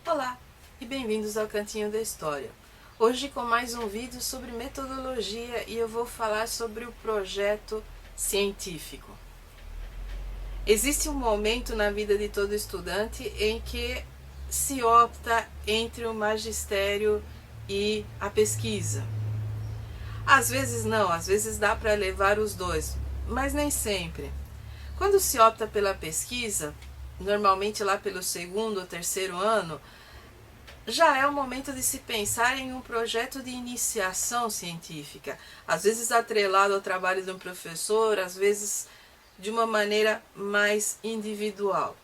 Olá e bem-vindos ao Cantinho da História. Hoje com mais um vídeo sobre metodologia e eu vou falar sobre o projeto científico. Existe um momento na vida de todo estudante em que se opta entre o magistério e a pesquisa. Às vezes não, às vezes dá para levar os dois, mas nem sempre. Quando se opta pela pesquisa, normalmente lá pelo segundo ou terceiro ano, já é o momento de se pensar em um projeto de iniciação científica, às vezes atrelado ao trabalho de um professor, às vezes de uma maneira mais individual.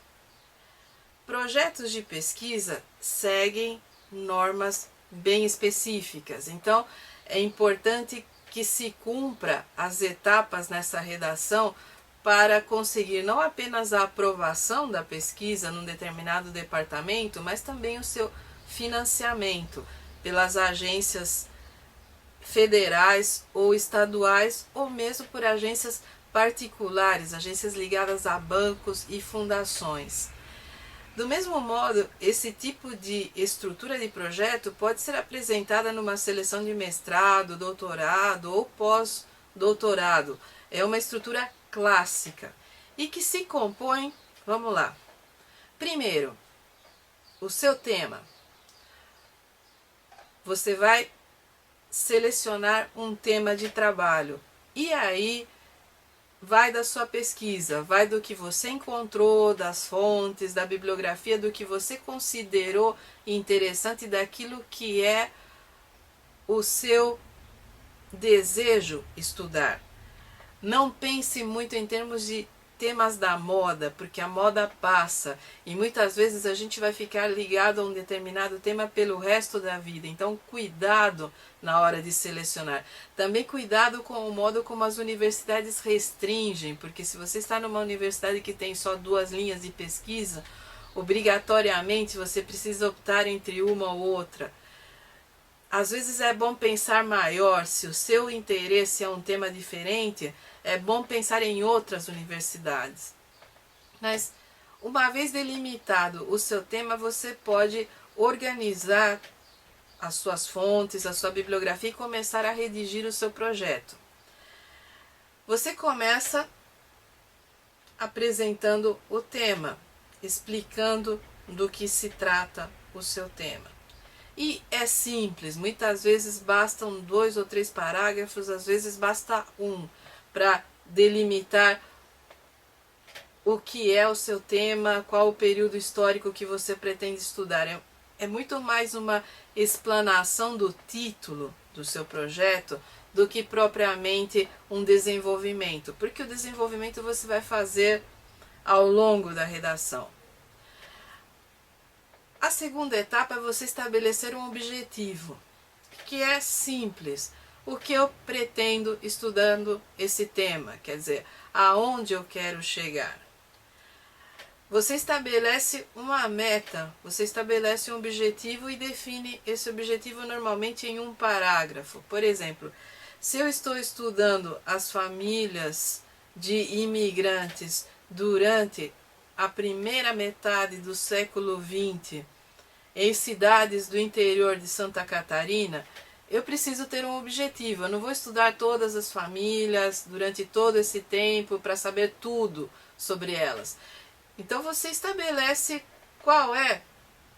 Projetos de pesquisa seguem normas bem específicas, então é importante que se cumpra as etapas nessa redação para conseguir não apenas a aprovação da pesquisa num determinado departamento, mas também o seu financiamento pelas agências federais ou estaduais ou mesmo por agências particulares, agências ligadas a bancos e fundações. Do mesmo modo, esse tipo de estrutura de projeto pode ser apresentada numa seleção de mestrado, doutorado ou pós-doutorado. É uma estrutura clássica e que se compõe, vamos lá. Primeiro, o seu tema. Você vai selecionar um tema de trabalho e aí vai da sua pesquisa, vai do que você encontrou, das fontes, da bibliografia, do que você considerou interessante, daquilo que é o seu desejo estudar. Não pense muito em termos de temas da moda, porque a moda passa e muitas vezes a gente vai ficar ligado a um determinado tema pelo resto da vida. Então, cuidado na hora de selecionar. Também cuidado com o modo como as universidades restringem, porque se você está numa universidade que tem só 2 linhas de pesquisa, obrigatoriamente você precisa optar entre uma ou outra. Às vezes é bom pensar maior, se o seu interesse é um tema diferente, é bom pensar em outras universidades. Mas, uma vez delimitado o seu tema, você pode organizar as suas fontes, a sua bibliografia e começar a redigir o seu projeto. Você começa apresentando o tema, explicando do que se trata o seu tema. E é simples, muitas vezes bastam 2 ou 3 parágrafos, às vezes basta um, para delimitar o que é o seu tema, qual o período histórico que você pretende estudar. É muito mais uma explanação do título do seu projeto do que propriamente um desenvolvimento, porque o desenvolvimento você vai fazer ao longo da redação. A segunda etapa é você estabelecer um objetivo, que é simples. O que eu pretendo estudando esse tema? Quer dizer, aonde eu quero chegar? Você estabelece uma meta, você estabelece um objetivo e define esse objetivo normalmente em um parágrafo. Por exemplo, se eu estou estudando as famílias de imigrantes durante a primeira metade do século XX em cidades do interior de Santa Catarina, eu preciso ter um objetivo. Eu não vou estudar todas as famílias durante todo esse tempo para saber tudo sobre elas. Então você estabelece qual é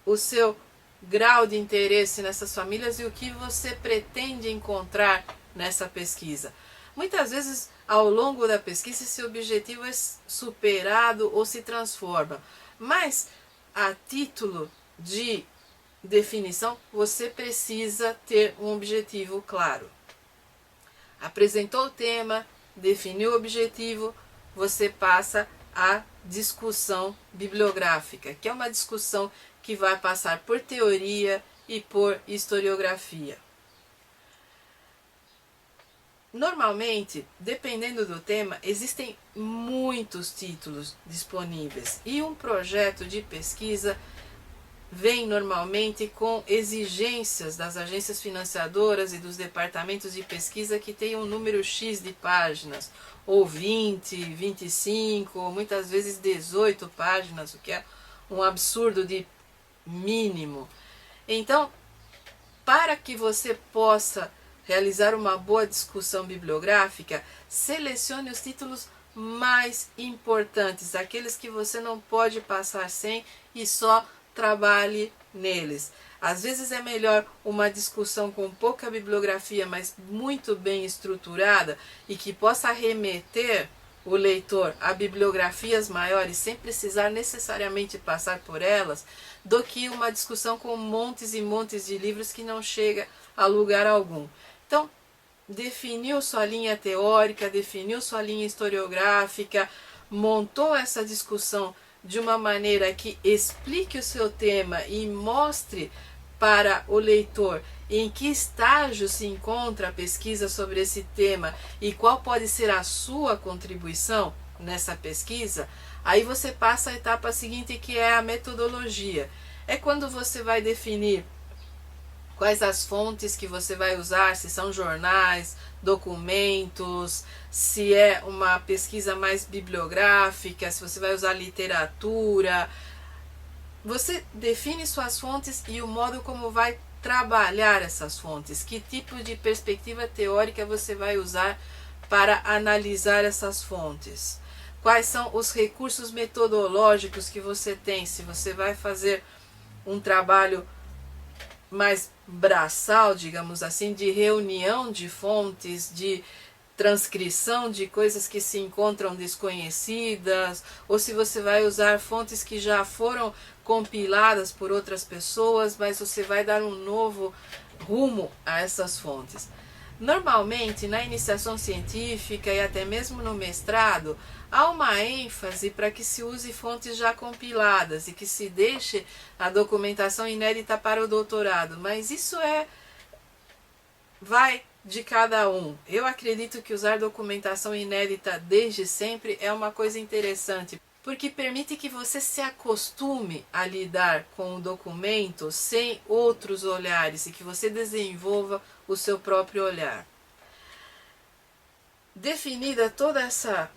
o seu grau de interesse nessas famílias e o que você pretende encontrar nessa pesquisa. Muitas vezes, ao longo da pesquisa, esse objetivo é superado ou se transforma. Mas, a título de definição, você precisa ter um objetivo claro. Apresentou o tema, definiu o objetivo, você passa à discussão bibliográfica, que é uma discussão que vai passar por teoria e por historiografia. Normalmente, dependendo do tema, existem muitos títulos disponíveis e um projeto de pesquisa vem normalmente com exigências das agências financiadoras e dos departamentos de pesquisa que tenham um número X de páginas, ou 20, 25, ou muitas vezes 18 páginas, o que é um absurdo de mínimo. Então, para que você possa realizar uma boa discussão bibliográfica, selecione os títulos mais importantes, aqueles que você não pode passar sem, e só trabalhe neles. Às vezes é melhor uma discussão com pouca bibliografia, mas muito bem estruturada e que possa remeter o leitor a bibliografias maiores sem precisar necessariamente passar por elas, do que uma discussão com montes e montes de livros que não chega a lugar algum. Então, definiu sua linha teórica, definiu sua linha historiográfica, montou essa discussão de uma maneira que explique o seu tema e mostre para o leitor em que estágio se encontra a pesquisa sobre esse tema e qual pode ser a sua contribuição nessa pesquisa, aí você passa a etapa seguinte, que é a metodologia. É quando você vai definir quais as fontes que você vai usar, se são jornais, documentos, se é uma pesquisa mais bibliográfica, se você vai usar literatura. Você define suas fontes e o modo como vai trabalhar essas fontes, que tipo de perspectiva teórica você vai usar para analisar essas fontes. Quais são os recursos metodológicos que você tem, se você vai fazer um trabalho mais braçal, digamos assim, de reunião de fontes, de transcrição de coisas que se encontram desconhecidas, ou se você vai usar fontes que já foram compiladas por outras pessoas, mas você vai dar um novo rumo a essas fontes. Normalmente, na iniciação científica e até mesmo no mestrado, há uma ênfase para que se use fontes já compiladas e que se deixe a documentação inédita para o doutorado, mas isso vai de cada um. Eu acredito que usar documentação inédita desde sempre é uma coisa interessante, porque permite que você se acostume a lidar com o documento sem outros olhares e que você desenvolva o seu próprio olhar. Definida toda essa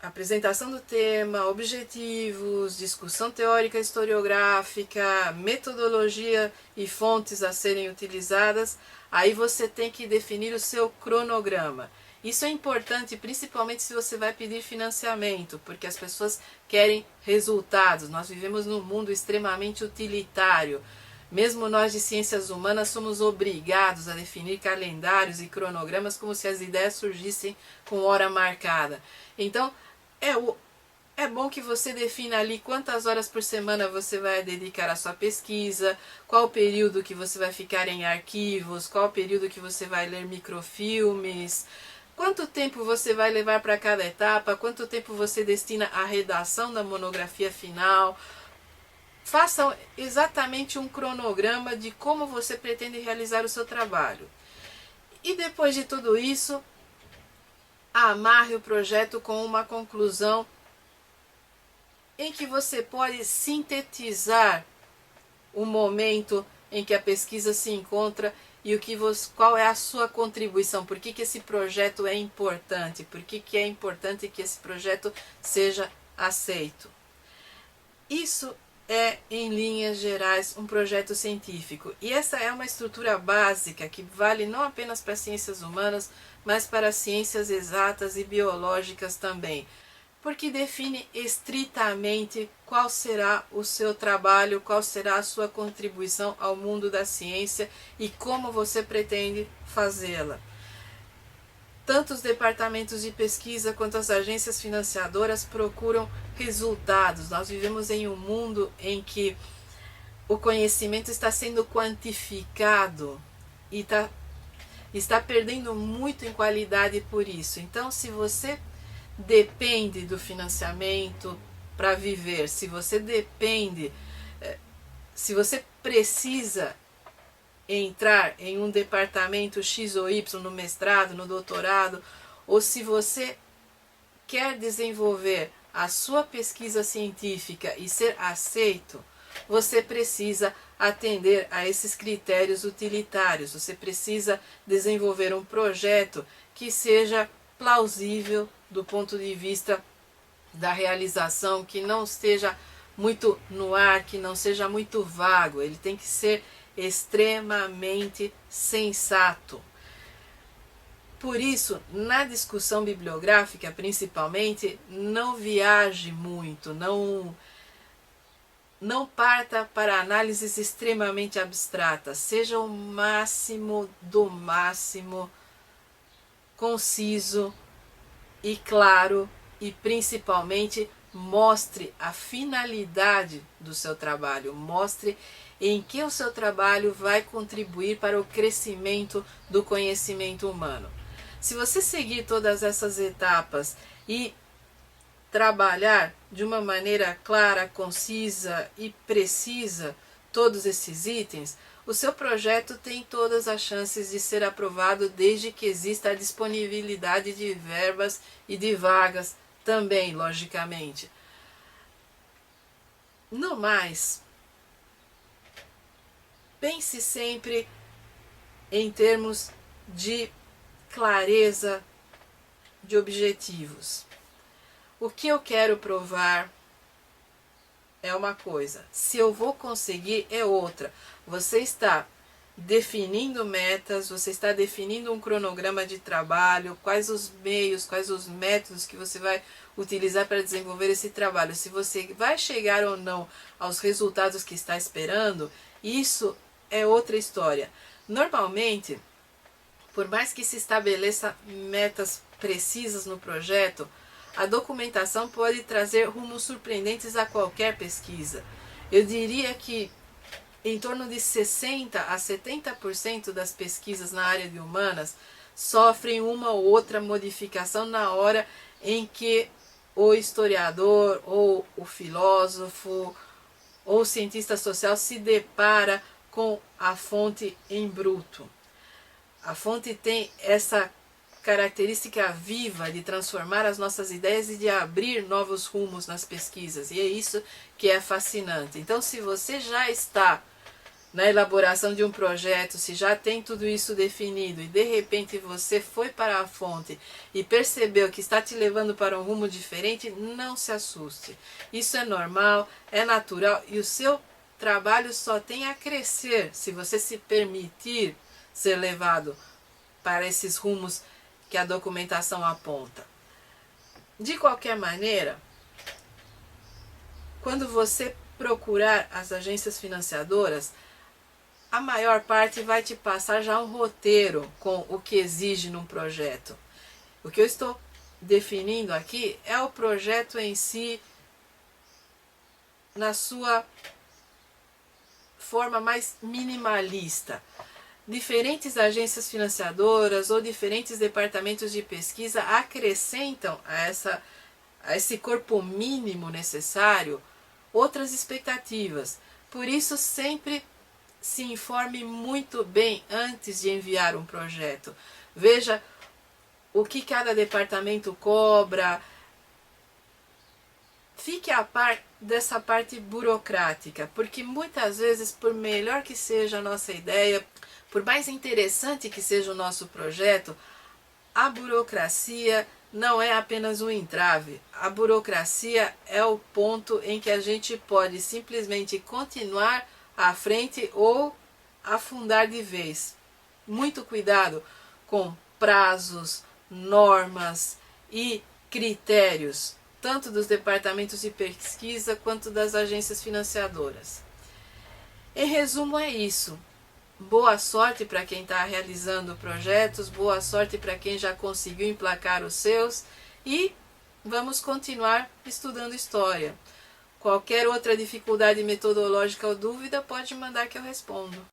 apresentação do tema, objetivos, discussão teórica historiográfica, metodologia e fontes a serem utilizadas, aí você tem que definir o seu cronograma. Isso é importante, principalmente se você vai pedir financiamento, porque as pessoas querem resultados. Nós vivemos num mundo extremamente utilitário. Mesmo nós de ciências humanas somos obrigados a definir calendários e cronogramas como se as ideias surgissem com hora marcada. Então, é bom que você defina ali quantas horas por semana você vai dedicar à sua pesquisa, qual o período que você vai ficar em arquivos, qual o período que você vai ler microfilmes, quanto tempo você vai levar para cada etapa, quanto tempo você destina à redação da monografia final. Faça exatamente um cronograma de como você pretende realizar o seu trabalho. E depois de tudo isso, amarre o projeto com uma conclusão em que você pode sintetizar o momento em que a pesquisa se encontra e qual é a sua contribuição, por que esse projeto é importante, por que é importante que esse projeto seja aceito. Isso é, em linhas gerais, um projeto científico. E essa é uma estrutura básica que vale não apenas para ciências humanas, mas para ciências exatas e biológicas também, porque define estritamente qual será o seu trabalho, qual será a sua contribuição ao mundo da ciência e como você pretende fazê-la. Tanto os departamentos de pesquisa quanto as agências financiadoras procuram resultados. Nós vivemos em um mundo em que o conhecimento está sendo quantificado e está perdendo muito em qualidade por isso. Então, se você depende do financiamento para viver, se você precisa entrar em um departamento X ou Y no mestrado, no doutorado, ou se você quer desenvolver a sua pesquisa científica e ser aceito, você precisa atender a esses critérios utilitários. Você precisa desenvolver um projeto que seja plausível do ponto de vista da realização, que não esteja muito no ar, que não seja muito vago, ele tem que ser extremamente sensato. Por isso, na discussão bibliográfica, principalmente, não viaje muito, não parta para análises extremamente abstratas, seja o máximo do máximo conciso e claro, e principalmente mostre a finalidade do seu trabalho, mostre em que o seu trabalho vai contribuir para o crescimento do conhecimento humano. Se você seguir todas essas etapas e trabalhar de uma maneira clara, concisa e precisa todos esses itens, o seu projeto tem todas as chances de ser aprovado, desde que exista a disponibilidade de verbas e de vagas também, logicamente. No mais, pense sempre em termos de clareza de objetivos. O que eu quero provar é uma coisa, se eu vou conseguir é outra. Você está definindo metas, você está definindo um cronograma de trabalho, quais os meios, quais os métodos que você vai utilizar para desenvolver esse trabalho. Se você vai chegar ou não aos resultados que está esperando, isso é outra história. Normalmente, por mais que se estabeleça metas precisas no projeto, a documentação pode trazer rumos surpreendentes a qualquer pesquisa. Eu diria que em torno de 60% a 70% das pesquisas na área de humanas sofrem uma ou outra modificação na hora em que o historiador, ou o filósofo, ou o cientista social se depara com a fonte em bruto. A fonte tem essa característica viva de transformar as nossas ideias e de abrir novos rumos nas pesquisas, e é isso que é fascinante. Então, se você já está na elaboração de um projeto, se já tem tudo isso definido e de repente você foi para a fonte e percebeu que está te levando para um rumo diferente, não se assuste. Isso é normal, é natural, e o seu trabalho só tem a crescer se você se permitir ser levado para esses rumos que a documentação aponta. De qualquer maneira, quando você procurar as agências financiadoras, a maior parte vai te passar já um roteiro com o que exige num projeto. O que eu estou definindo aqui é o projeto em si, na sua forma mais minimalista. Diferentes agências financiadoras ou diferentes departamentos de pesquisa acrescentam a esse corpo mínimo necessário outras expectativas. Por isso, sempre se informe muito bem antes de enviar um projeto. Veja o que cada departamento cobra. Fique a par dessa parte burocrática, porque muitas vezes, por melhor que seja a nossa ideia, por mais interessante que seja o nosso projeto, a burocracia não é apenas um entrave. A burocracia é o ponto em que a gente pode simplesmente continuar à frente ou afundar de vez. Muito cuidado com prazos, normas e critérios, tanto dos departamentos de pesquisa quanto das agências financiadoras. Em resumo, é isso. Boa sorte para quem está realizando projetos, boa sorte para quem já conseguiu emplacar os seus, e vamos continuar estudando história. Qualquer outra dificuldade metodológica ou dúvida, pode mandar que eu respondo.